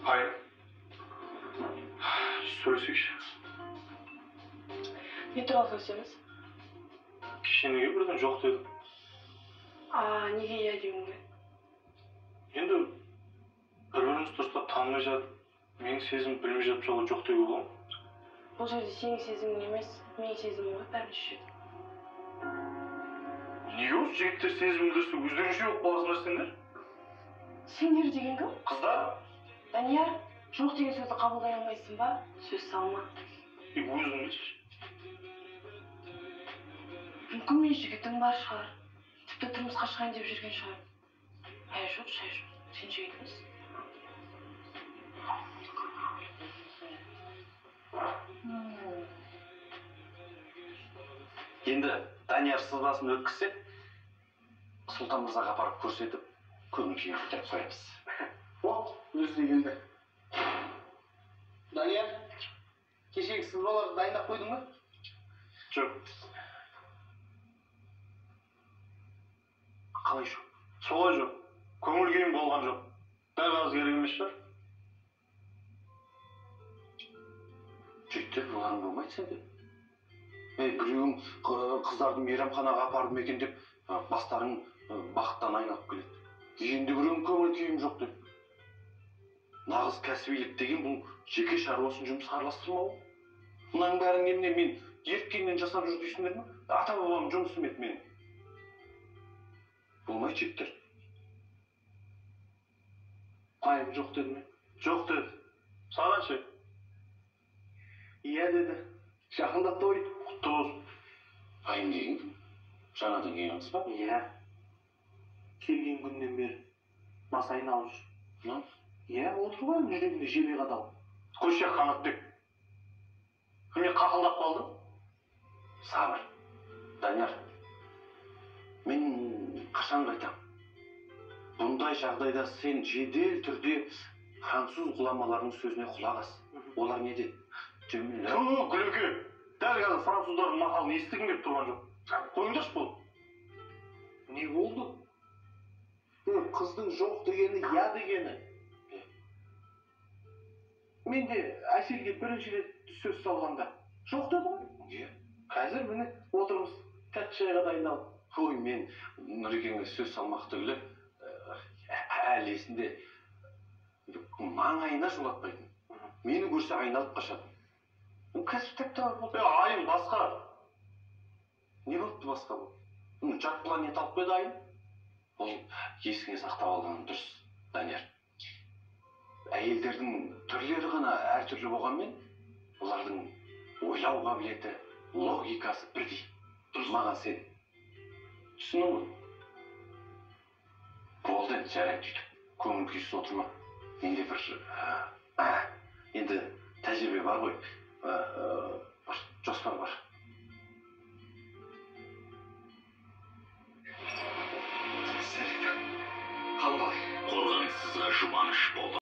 Hayır. Söylesek. Ne turалы сөйлесеміз? Кешенеге бірден жоқ дедім. Неге иә деймін? Енді бір-біріміз дұрыстап танымай жатып, менің сезімімді білмей жатып жолы жоқ деуге болады ма? Бұл жерде сенің сезімің емес, менің сезімім ғой бәрінше. Неге осы жігіттер сезімін білдірсе өздерінше жоқ боласыңдар сендер? Сендер деген кім? Қыздар? Данияр, жоқ деген сөзді қабылдай алмайсың ба? Сөз салма. Өзің білші. Мүмкін мен жігітім бар шығар. Тіпті тұрмысқа шығайын деп жүрген шығар. Жоқ, шай жоқ. Сен жігіт емессің. Енді Данияр сызбасын өткізсе, Сұлтан мырзаға апарып көрсетіп, көңіл күйін көтеріп қоямыз. Өзі де келді. Данияр, кешегі сызбаларды дайындап қойдың ба? Жоқ. Қалай жоқ? Солай жоқ. Көңіл күйім болған жоқ. Дәл қазір керек емес шығар. Жігіттер бұларың болмайды сенде. Біреуің қыздардың мейрамханаға апардым екен деп, бастарың бақыттан айналып келеді. Енді біреуің көңіл күйім жоқ деп. Нағыз кәсібилік деген бұл жеке шаруасын жұмысқа араластырмау. Мұның бәрін немене мен ерткеннен жасап жүр дейсіңдер ме? Ата-бабам жұмысым еді менің. Болмайды жігіттер. Пайым жоқ деді ме? Жоқ деді. Саған ше? Иә деді. Жақында той. Құтты болсын. Пайым деген жаңадан келген қыз ба? Иә. Келген күннен бері бас айналып жүр. Иә, отыр ғой жүрегінде жебе қадалып. Көше қанатбек. Мен қақылдап қалдым. Сабыр. Данияр, мен қашан қайтам? Бұндай жағдайда сен жедел түрде француз ғұламаларының сөзіне құлақ ас. Олар не деді? Жүмілі. Күлеке. Дәл қазір француздардың мақалын естігім келіп тұрған жоқ. Қойыңдаршы бұл. Не болды? Қыздың жоқ дегені, я дегені. Мен де әселге бірінші рет сөз салғанда жоқ деді ғой. Қазір міне отырмыз тәтті шайға дайындалып. Ой, мен Нұрекеңе сөз салмақ түгілі әлі есінде маңайына жолатпайтын. Мені көрсе айналып қашады. Қазір тәп-тәуір болды. Айым басқа. Не болыпты басқа бұл? Жат планет алып қойды айым. Ол есіңе сақтап алғаны дұрыс, Данияр. Әйелдердің түрлері ғана әртүрлі болғанмен, олардың ойлау қабілеті, логикасы бірдей. Маған сен түсінің ғой? Болды енді жарайды сөйтіп. Көңіл күйсіз отырма. Менде бір енді тәжірибе бар ғой. Бір жоспар бар. Қандай? Қорғансызға жұбаныш болды.